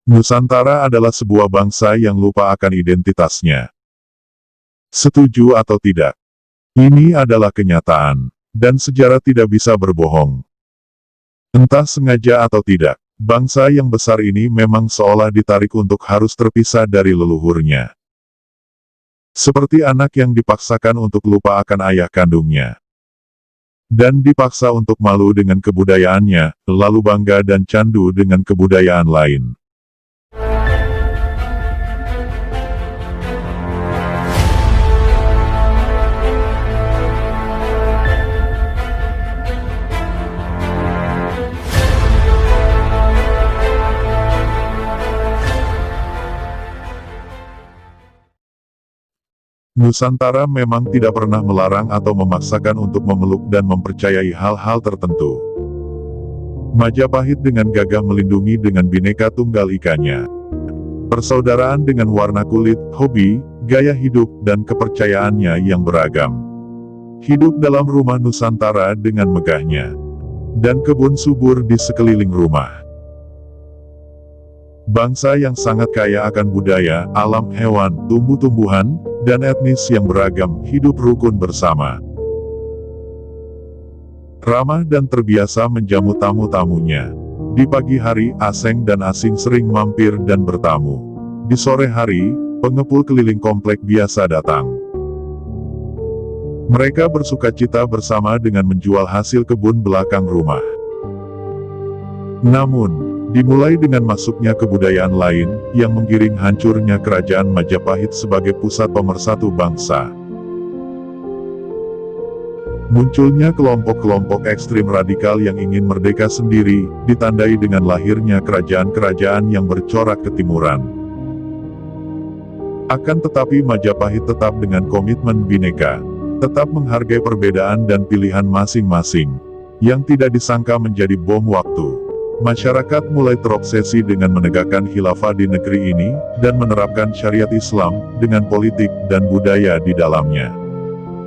Nusantara adalah sebuah bangsa yang lupa akan identitasnya. Setuju atau tidak? Ini adalah kenyataan, dan sejarah tidak bisa berbohong. Entah sengaja atau tidak, bangsa yang besar ini memang seolah ditarik untuk harus terpisah dari leluhurnya. Seperti anak yang dipaksakan untuk lupa akan ayah kandungnya. Dan dipaksa untuk malu dengan kebudayaannya, lalu bangga dan candu dengan kebudayaan lain. Nusantara memang tidak pernah melarang atau memaksakan untuk memeluk dan mempercayai hal-hal tertentu. Majapahit dengan gagah melindungi dengan Bhinneka Tunggal Ikanya. Persaudaraan dengan warna kulit, hobi, gaya hidup, dan kepercayaannya yang beragam. Hidup dalam rumah Nusantara dengan megahnya. Dan kebun subur di sekeliling rumah. Bangsa yang sangat kaya akan budaya, alam, hewan, tumbuh-tumbuhan, dan etnis yang beragam, hidup rukun bersama. Ramah dan terbiasa menjamu tamu-tamunya. Di pagi hari, asing dan asing sering mampir dan bertamu. Di sore hari, pengepul keliling komplek biasa datang. Mereka bersukacita bersama dengan menjual hasil kebun belakang rumah. Namun, dimulai dengan masuknya kebudayaan lain, yang menggiring hancurnya kerajaan Majapahit sebagai pusat pemersatu bangsa. Munculnya kelompok-kelompok ekstrim radikal yang ingin merdeka sendiri, ditandai dengan lahirnya kerajaan-kerajaan yang bercorak ketimuran. Akan tetapi Majapahit tetap dengan komitmen Bhinneka, tetap menghargai perbedaan dan pilihan masing-masing, yang tidak disangka menjadi bom waktu. Masyarakat mulai terobsesi dengan menegakkan khilafah di negeri ini, dan menerapkan syariat Islam, dengan politik dan budaya di dalamnya.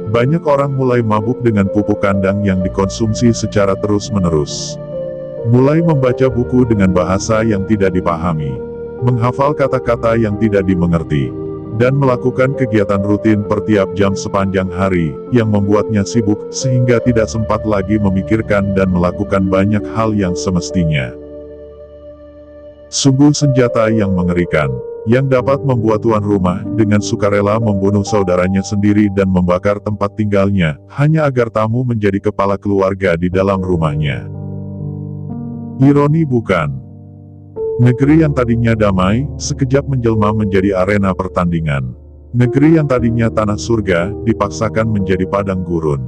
Banyak orang mulai mabuk dengan pupuk kandang yang dikonsumsi secara terus-menerus. Mulai membaca buku dengan bahasa yang tidak dipahami. Menghafal kata-kata yang tidak dimengerti. Dan melakukan kegiatan rutin per tiap jam sepanjang hari, yang membuatnya sibuk, sehingga tidak sempat lagi memikirkan dan melakukan banyak hal yang semestinya. Sungguh senjata yang mengerikan, yang dapat membuat tuan rumah, dengan sukarela membunuh saudaranya sendiri dan membakar tempat tinggalnya, hanya agar tamu menjadi kepala keluarga di dalam rumahnya. Ironi bukan? Negeri yang tadinya damai, sekejap menjelma menjadi arena pertandingan. Negeri yang tadinya tanah surga, dipaksakan menjadi padang gurun.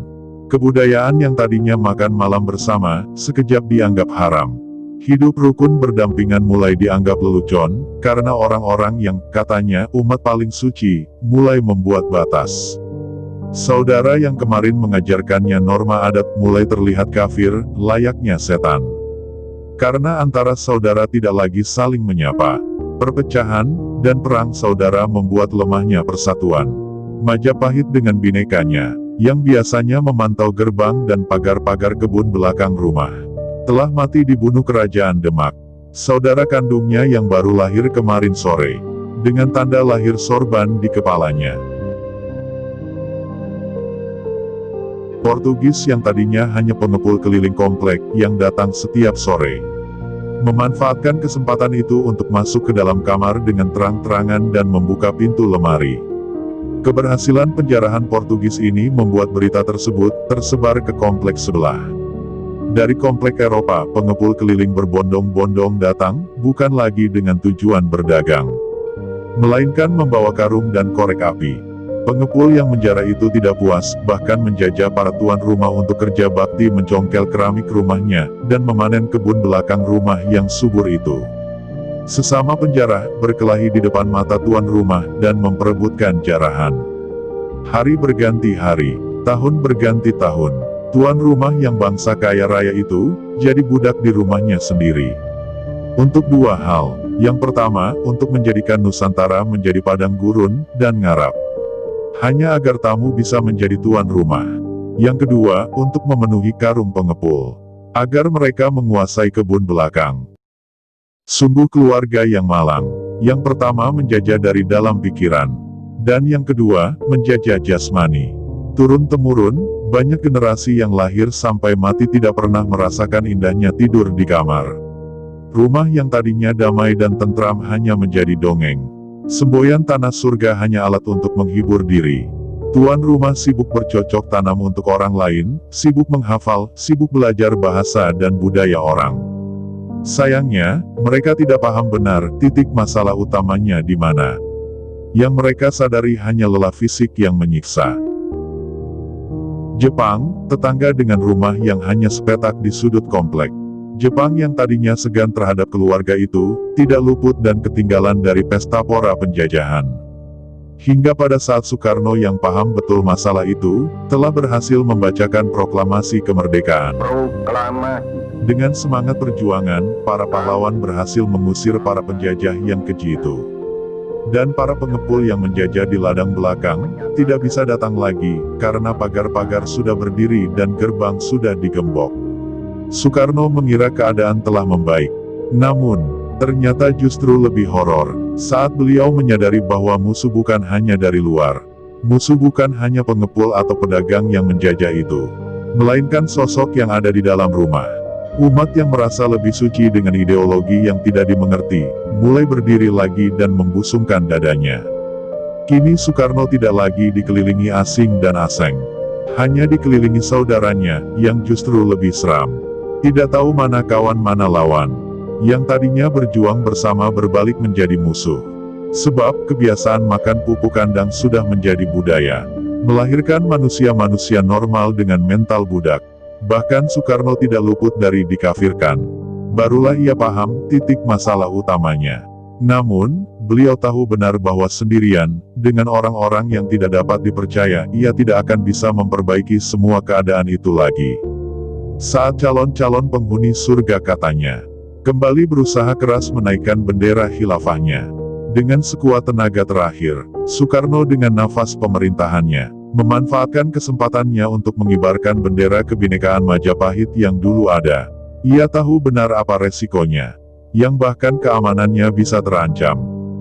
Kebudayaan yang tadinya makan malam bersama, sekejap dianggap haram. Hidup rukun berdampingan mulai dianggap lelucon, karena orang-orang yang, katanya, umat paling suci, mulai membuat batas. Saudara yang kemarin mengajarkannya norma adat mulai terlihat kafir, layaknya setan. Karena antara saudara tidak lagi saling menyapa. Perpecahan, dan perang saudara membuat lemahnya persatuan. Majapahit dengan Bhinnekanya, yang biasanya memantau gerbang dan pagar-pagar kebun belakang rumah, telah mati dibunuh kerajaan Demak. Saudara kandungnya yang baru lahir kemarin sore, dengan tanda lahir sorban di kepalanya. Portugis yang tadinya hanya pengepul keliling komplek, yang datang setiap sore. Memanfaatkan kesempatan itu untuk masuk ke dalam kamar dengan terang-terangan dan membuka pintu lemari. Keberhasilan penjarahan Portugis ini membuat berita tersebut tersebar ke kompleks sebelah. Dari komplek Eropa, pengepul keliling berbondong-bondong datang, bukan lagi dengan tujuan berdagang, melainkan membawa karung dan korek api. Pengepul yang menjara itu tidak puas, bahkan menjajah para tuan rumah untuk kerja bakti mencongkel keramik rumahnya, dan memanen kebun belakang rumah yang subur itu. Sesama penjara, berkelahi di depan mata tuan rumah, dan memperebutkan jarahan. Hari berganti hari, tahun berganti tahun. Tuan rumah yang bangsa kaya raya itu, jadi budak di rumahnya sendiri. Untuk dua hal, yang pertama, untuk menjadikan Nusantara menjadi padang gurun, dan ngarap. Hanya agar tamu bisa menjadi tuan rumah. Yang kedua, untuk memenuhi karung pengepul, agar mereka menguasai kebun belakang. Sungguh keluarga yang malang. Yang pertama menjajah dari dalam pikiran. Dan yang kedua, menjajah jasmani. Turun-temurun, banyak generasi yang lahir sampai mati tidak pernah merasakan indahnya tidur di kamar. Rumah yang tadinya damai dan tentram hanya menjadi dongeng. Semboyan tanah surga hanya alat untuk menghibur diri. Tuan rumah sibuk bercocok tanam untuk orang lain, sibuk menghafal, sibuk belajar bahasa dan budaya orang. Sayangnya, mereka tidak paham benar titik masalah utamanya di mana. Yang mereka sadari hanya lelah fisik yang menyiksa. Jepang, tetangga dengan rumah yang hanya sepetak di sudut komplek. Jepang yang tadinya segan terhadap keluarga itu, tidak luput dan ketinggalan dari pesta pora penjajahan. Hingga pada saat Soekarno yang paham betul masalah itu, telah berhasil membacakan proklamasi kemerdekaan. Dengan semangat perjuangan, para pahlawan berhasil mengusir para penjajah yang keji itu. Dan para pengepul yang menjajah di ladang belakang, tidak bisa datang lagi, karena pagar-pagar sudah berdiri dan gerbang sudah digembok. Soekarno mengira keadaan telah membaik. Namun, ternyata justru lebih horor, saat beliau menyadari bahwa musuh bukan hanya dari luar. Musuh bukan hanya pengepul atau pedagang yang menjajah itu, melainkan sosok yang ada di dalam rumah. Umat yang merasa lebih suci dengan ideologi yang tidak dimengerti, mulai berdiri lagi dan membusungkan dadanya. Kini Soekarno tidak lagi dikelilingi asing dan aseng. Hanya dikelilingi saudaranya, yang justru lebih seram. Tidak tahu mana kawan mana lawan. Yang tadinya berjuang bersama berbalik menjadi musuh. Sebab kebiasaan makan pupuk kandang sudah menjadi budaya. Melahirkan manusia-manusia normal dengan mental budak. Bahkan Soekarno tidak luput dari dikafirkan. Barulah ia paham titik masalah utamanya. Namun, beliau tahu benar bahwa sendirian, dengan orang-orang yang tidak dapat dipercaya, ia tidak akan bisa memperbaiki semua keadaan itu lagi. Saat calon-calon penghuni surga katanya, kembali berusaha keras menaikkan bendera khilafahnya. Dengan sekuat tenaga terakhir, Soekarno dengan nafas pemerintahannya, memanfaatkan kesempatannya untuk mengibarkan bendera kebinekaan Majapahit yang dulu ada. Ia tahu benar apa resikonya, yang bahkan keamanannya bisa terancam.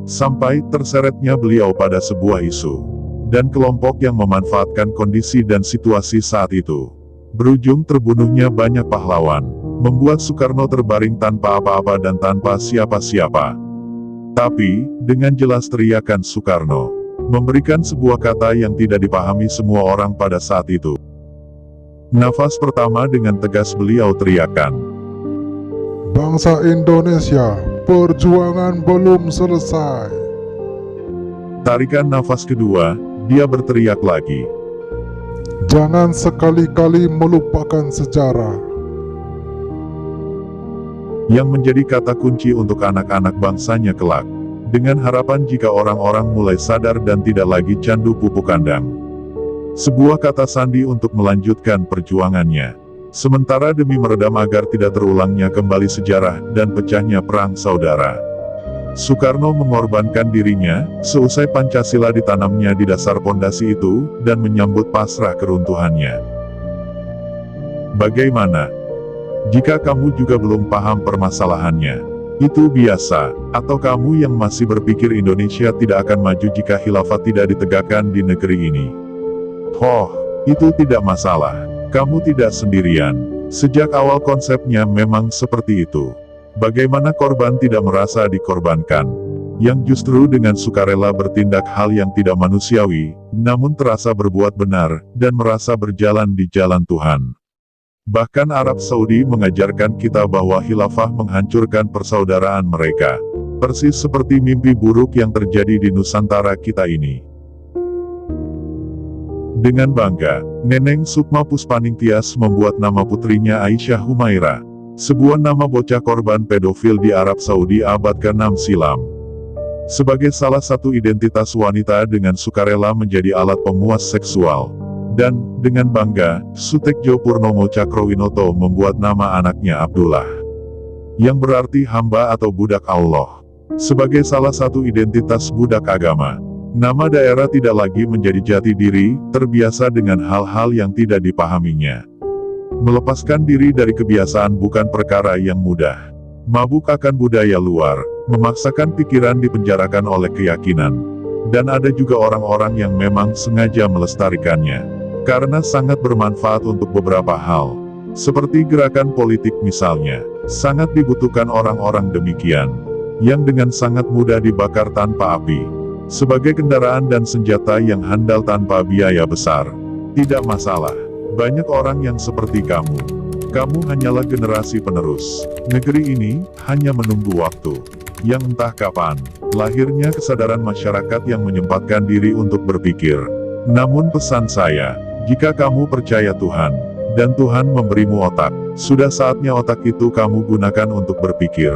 Sampai terseretnya beliau pada sebuah isu, dan kelompok yang memanfaatkan kondisi dan situasi saat itu. Berujung terbunuhnya banyak pahlawan, membuat Soekarno terbaring tanpa apa-apa dan tanpa siapa-siapa. Tapi, dengan jelas teriakan Soekarno, memberikan sebuah kata yang tidak dipahami semua orang pada saat itu. Nafas pertama dengan tegas beliau teriakan, "Bangsa Indonesia, perjuangan belum selesai." Tarikan nafas kedua, dia berteriak lagi, "Jangan sekali-kali melupakan sejarah." Yang menjadi kata kunci untuk anak-anak bangsanya kelak. Dengan harapan jika orang-orang mulai sadar dan tidak lagi candu pupuk kandang. Sebuah kata sandi untuk melanjutkan perjuangannya. Sementara demi meredam agar tidak terulangnya kembali sejarah dan pecahnya perang saudara. Soekarno mengorbankan dirinya, seusai Pancasila ditanamnya di dasar pondasi itu, dan menyambut pasrah keruntuhannya. Bagaimana? Jika kamu juga belum paham permasalahannya, itu biasa, atau kamu yang masih berpikir Indonesia tidak akan maju jika khilafah tidak ditegakkan di negeri ini. Itu tidak masalah. Kamu tidak sendirian. Sejak awal konsepnya memang seperti itu. Bagaimana korban tidak merasa dikorbankan? Yang justru dengan sukarela bertindak hal yang tidak manusiawi, namun terasa berbuat benar, dan merasa berjalan di jalan Tuhan. Bahkan Arab Saudi mengajarkan kita bahwa khilafah menghancurkan persaudaraan mereka. Persis seperti mimpi buruk yang terjadi di Nusantara kita ini. Dengan bangga, Neneng Sukma Puspaningtyas membuat nama putrinya Aisyah Humaira, sebuah nama bocah korban pedofil di Arab Saudi abad ke-6 silam. Sebagai salah satu identitas wanita dengan sukarela menjadi alat pemuas seksual. Dan, dengan bangga, Sutekjo Purnomo Cakrowinoto membuat nama anaknya Abdullah, yang berarti hamba atau budak Allah. Sebagai salah satu identitas budak agama, nama daerah tidak lagi menjadi jati diri, terbiasa dengan hal-hal yang tidak dipahaminya. Melepaskan diri dari kebiasaan bukan perkara yang mudah. mabuk akan budaya luar, memaksakan pikiran dipenjarakan oleh keyakinan. Dan ada juga orang-orang yang memang sengaja melestarikannya, karena sangat bermanfaat untuk beberapa hal. Seperti gerakan politik misalnya, sangat dibutuhkan orang-orang demikian, yang dengan sangat mudah dibakar tanpa api. Sebagai kendaraan dan senjata yang handal tanpa biaya besar. Tidak masalah, banyak orang yang seperti kamu. Kamu hanyalah generasi penerus. Negeri ini hanya menunggu waktu, yang entah kapan, lahirnya kesadaran masyarakat yang menyempatkan diri untuk berpikir. Namun pesan saya, jika kamu percaya Tuhan, dan Tuhan memberimu otak, sudah saatnya otak itu kamu gunakan untuk berpikir.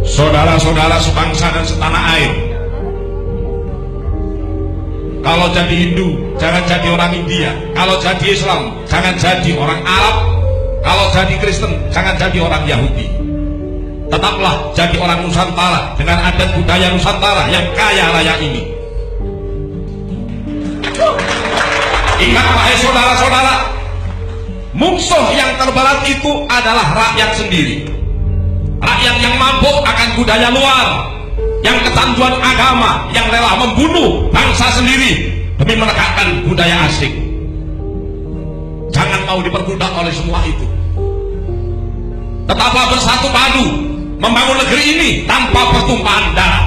Saudara-saudara sebangsa dan setanah air, kalau jadi Hindu, jangan jadi orang India. Kalau jadi Islam, jangan jadi orang Arab. Kalau jadi Kristen, jangan jadi orang Yahudi. Tetaplah jadi orang Nusantara, dengan adat budaya Nusantara yang kaya raya ini. Ingat wahai saudara-saudara, musuh yang terberat itu adalah rakyat sendiri. Rakyat yang mabuk akan budaya luar, yang kecanduan agama, yang rela membunuh bangsa sendiri demi menegakkan budaya asing. Jangan mau diperbudak oleh semua itu. Tetaplah bersatu padu membangun negeri ini tanpa pertumpahan darah.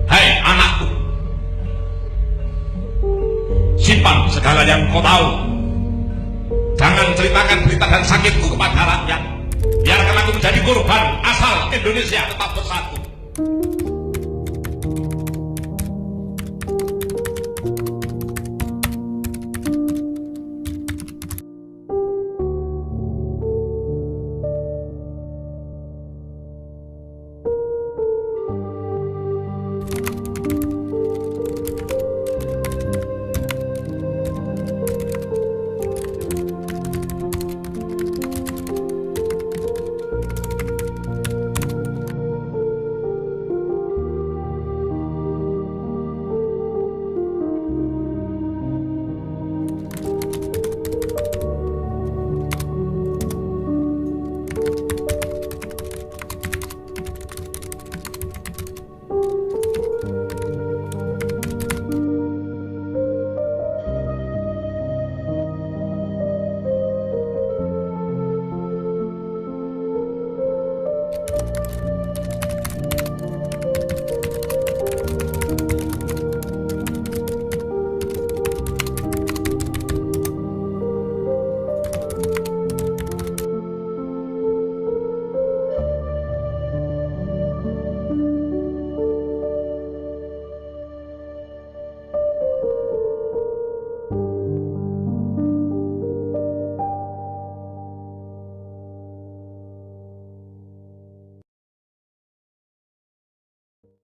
Hai anakku, simpan segala yang kau tahu. Jangan ceritakan berita dan sakitku kepada rakyat. Biarkan aku menjadi korban, asal Indonesia tetap bersatu.